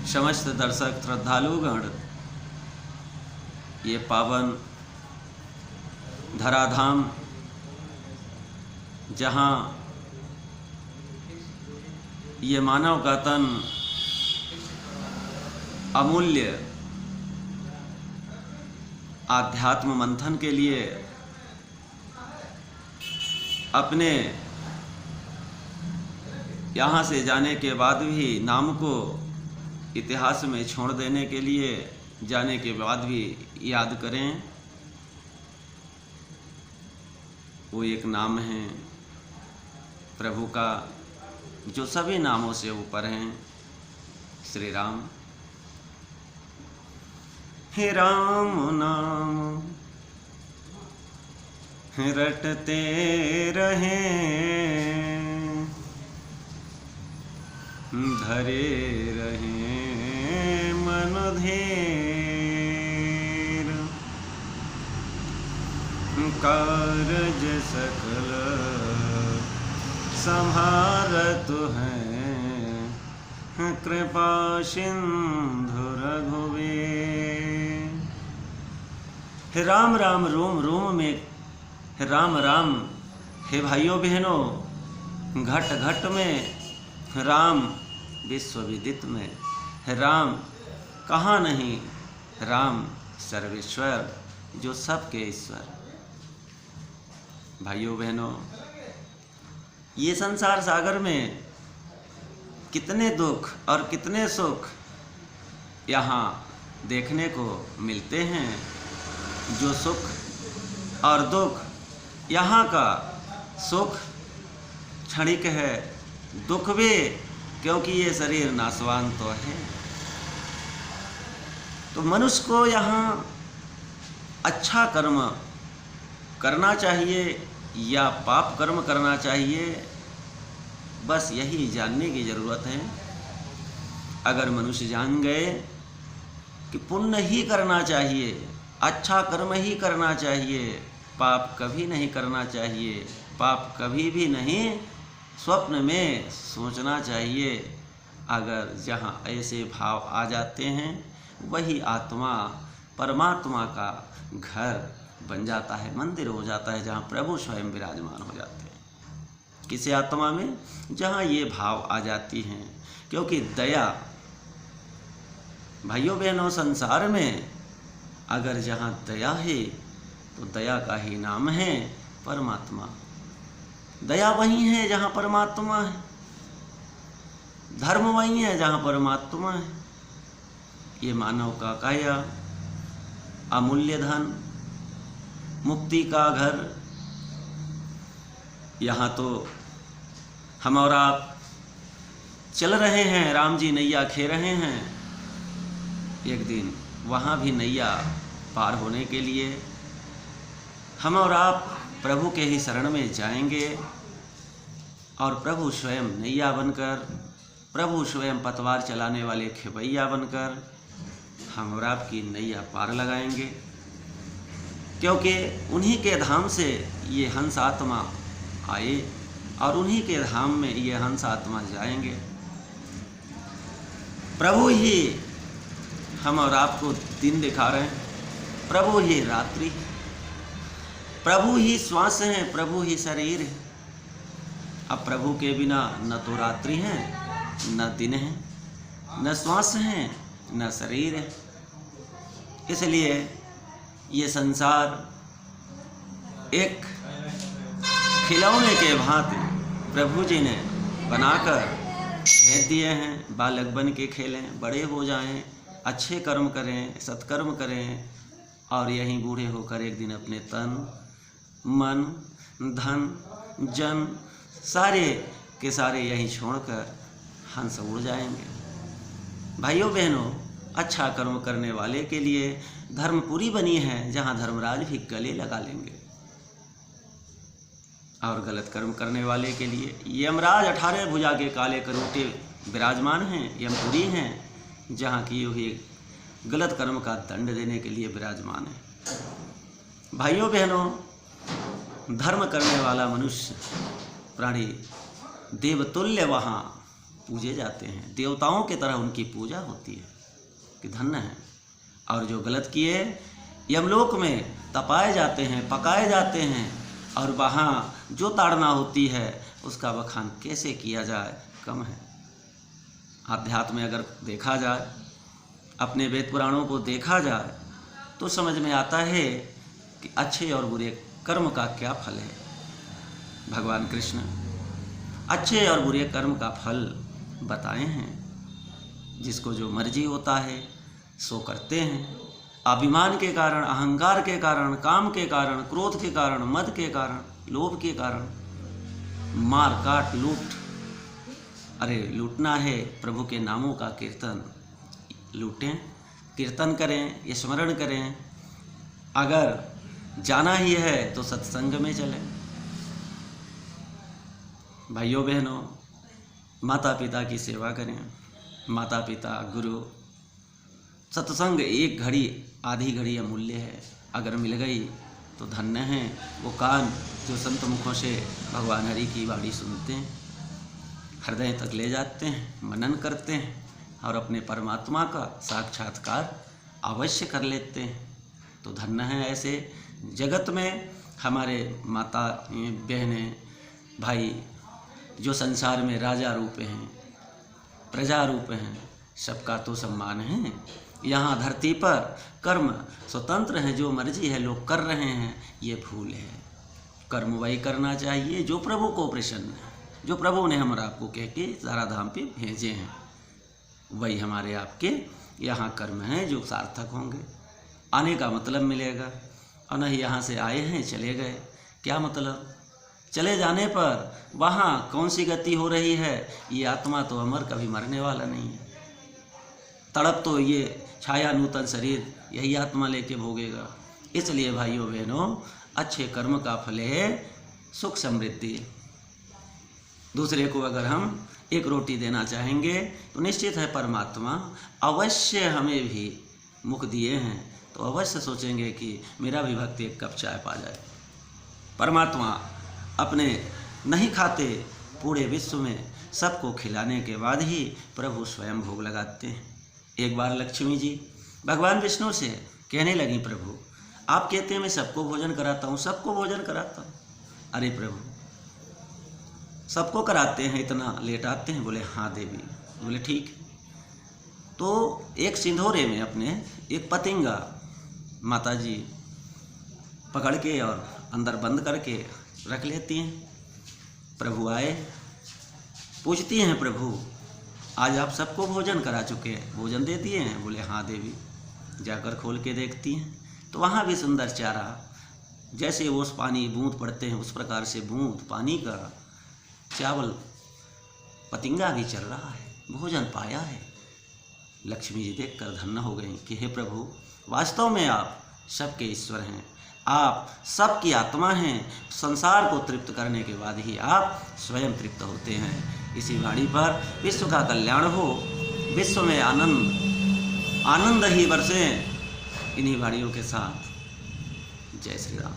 समस्त दर्शक श्रद्धालुगण, ये पावन धराधाम जहाँ ये मानव का तन अमूल्य आध्यात्म मंथन के लिए अपने यहाँ से जाने के बाद भी नाम को इतिहास में छोड़ देने के लिए जाने के बाद भी याद करें, वो एक नाम है प्रभु का जो सभी नामों से ऊपर हैं, श्री राम। हे राम नाम रटते रहें, धरे रहें मन धीर, कारज सकल संभारत हैं, कृपा सिंधु रघुवीर। हे राम राम रोम रोम में, हे राम राम हे भाइयों बहनों घट घट में, राम विश्व विदित में, हे राम कहाँ नहीं, राम सर्वेश्वर जो सबके ईश्वर। भाइयों बहनों, ये संसार सागर में कितने दुख और कितने सुख यहाँ देखने को मिलते हैं। जो सुख और दुख, यहाँ का सुख क्षणिक है, दुख भी, क्योंकि ये शरीर नाशवान तो है। तो मनुष्य को यहाँ अच्छा कर्म करना चाहिए या पाप कर्म करना चाहिए, बस यही जानने की ज़रूरत है। अगर मनुष्य जान गए कि पुण्य ही करना चाहिए, अच्छा कर्म ही करना चाहिए, पाप कभी नहीं करना चाहिए, पाप कभी भी नहीं स्वप्न में सोचना चाहिए, अगर जहाँ ऐसे भाव आ जाते हैं, वही आत्मा परमात्मा का घर बन जाता है, मंदिर हो जाता है, जहाँ प्रभु स्वयं विराजमान हो जाते हैं। किसी आत्मा में जहाँ ये भाव आ जाती हैं, क्योंकि दया, भाइयों बहनों, संसार में अगर जहाँ दया है तो दया का ही नाम है परमात्मा। दया वही है जहाँ परमात्मा है, धर्म वही है जहाँ परमात्मा है। ये मानव का काया, अमूल्य धन, मुक्ति का घर, यहाँ तो हम और आप चल रहे हैं, राम जी नैया खे रहे हैं। एक दिन वहाँ भी नैया पार होने के लिए हम और आप प्रभु के ही शरण में जाएंगे, और प्रभु स्वयं नैया बनकर, प्रभु स्वयं पतवार चलाने वाले खेवैया बनकर हम और आपकी नैया पार लगाएंगे, क्योंकि उन्हीं के धाम से ये हंस आत्मा आए और उन्हीं के धाम में ये हंस आत्मा जाएंगे। प्रभु ही हम और आपको दिन दिखा रहे हैं, प्रभु ही रात्रि, प्रभु ही श्वास है, प्रभु ही शरीर है। अब प्रभु के बिना न तो रात्रि है, न दिन है, न श्वास है, न शरीर है। इसलिए ये संसार एक खिलौने के भांति प्रभु जी ने बनाकर भेज दिए हैं। बालक बन के खेलें, बड़े हो जाएं, अच्छे कर्म करें, सत्कर्म करें, और यहीं बूढ़े होकर एक दिन अपने तन, मन, धन, जन सारे के सारे यहीं छोड़कर हंस उड़ जाएंगे। भाइयों बहनों, अच्छा कर्म करने वाले के लिए धर्मपुरी बनी है, जहाँ धर्मराज भी गले लगा लेंगे, और गलत कर्म करने वाले के लिए यमराज 18 भुजा के काले करोटे विराजमान हैं, यमपुरी हैं, जहाँ की हुई गलत कर्म का दंड देने के लिए विराजमान है। भाइयों बहनों, धर्म करने वाला मनुष्य प्राणी देवतुल्य वहाँ पूजे जाते हैं, देवताओं की तरह उनकी पूजा होती है कि धन्य है। और जो गलत किए यमलोक में तपाए जाते हैं, पकाए जाते हैं, और वहाँ जो ताड़ना होती है उसका बखान कैसे किया जाए, कम है। आध्यात्म में अगर देखा जाए, अपने वेद पुराणों को देखा जाए, तो समझ में आता है कि अच्छे और बुरे कर्म का क्या फल है। भगवान कृष्ण अच्छे और बुरे कर्म का फल बताए हैं। जिसको जो मर्जी होता है सो करते हैं। अभिमान के कारण, अहंकार के कारण, काम के कारण, क्रोध के कारण, मद के कारण, लोभ के कारण मार काट लूट। अरे लूटना है प्रभु के नामों का कीर्तन, लूटें, कीर्तन करें, स्मरण करें। अगर जाना ही है तो सत्संग में चलें। भाइयों बहनों, माता पिता की सेवा करें। माता पिता, गुरु, सत्संग एक घड़ी, आधी घड़ी अमूल्य है। अगर मिल गई तो धन्य है वो कान जो संत मुखों से भगवान हरि की वाणी सुनते हैं, हृदय तक ले जाते हैं, मनन करते हैं और अपने परमात्मा का साक्षात्कार अवश्य कर लेते हैं। तो धन्य है ऐसे जगत में हमारे माता बहनें, भाई जो संसार में राजा रूप हैं, प्रजा रूप हैं, सबका तो सम्मान है। यहाँ धरती पर कर्म स्वतंत्र है, जो मर्जी है लोग कर रहे हैं, ये भूल है। कर्म वही करना चाहिए जो प्रभु को प्रसन्न है, जो प्रभु ने हमारा आपको कह के सारा धाम पे भेजे हैं, वही हमारे आपके यहाँ कर्म हैं जो सार्थक होंगे। आने का मतलब मिलेगा, और नहीं यहाँ से आए हैं चले गए, क्या मतलब। चले जाने पर वहाँ कौन सी गति हो रही है, ये आत्मा तो अमर, कभी मरने वाला नहीं है। तड़प तो ये छाया नूतन शरीर यही आत्मा लेके भोगेगा। इसलिए भाइयों बहनों, अच्छे कर्म का फल है सुख समृद्धि। दूसरे को अगर हम एक रोटी देना चाहेंगे तो निश्चित है परमात्मा अवश्य हमें भी मुख दिए हैं, तो अवश्य सोचेंगे कि मेरा भी भक्त एक कप चाय पा जाए। परमात्मा अपने नहीं खाते, पूरे विश्व में सबको खिलाने के बाद ही प्रभु स्वयं भोग लगाते हैं। एक बार लक्ष्मी जी भगवान विष्णु से कहने लगी, प्रभु आप कहते हैं मैं सबको भोजन कराता हूँ, सबको भोजन कराता हूँ। अरे प्रभु सबको कराते हैं, इतना लेट आते हैं? बोले हाँ देवी। बोले ठीक। तो एक सिंधोरे में अपने एक पतिंगा माता जी पकड़ के और अंदर बंद करके रख लेती हैं। प्रभु आए, पूछती हैं, प्रभु आज आप सबको भोजन करा चुके हैं, भोजन दे दिए हैं? बोले हाँ देवी। जाकर खोल के देखती हैं तो वहाँ भी सुंदर चारा, जैसे वो उस पानी बूंद पड़ते हैं उस प्रकार से बूंद पानी का चावल पतिंगा भी चल रहा है, भोजन पाया है। लक्ष्मी जी देखकर धन्य हो गई कि हे प्रभु, वास्तव में आप सबके ईश्वर हैं, आप सबकी आत्मा हैं। संसार को तृप्त करने के बाद ही आप स्वयं तृप्त होते हैं। इसी वाणी पर विश्व का कल्याण हो, विश्व में आनंद ही बरसे। इन्हीं वाणियों के साथ जय श्री राम।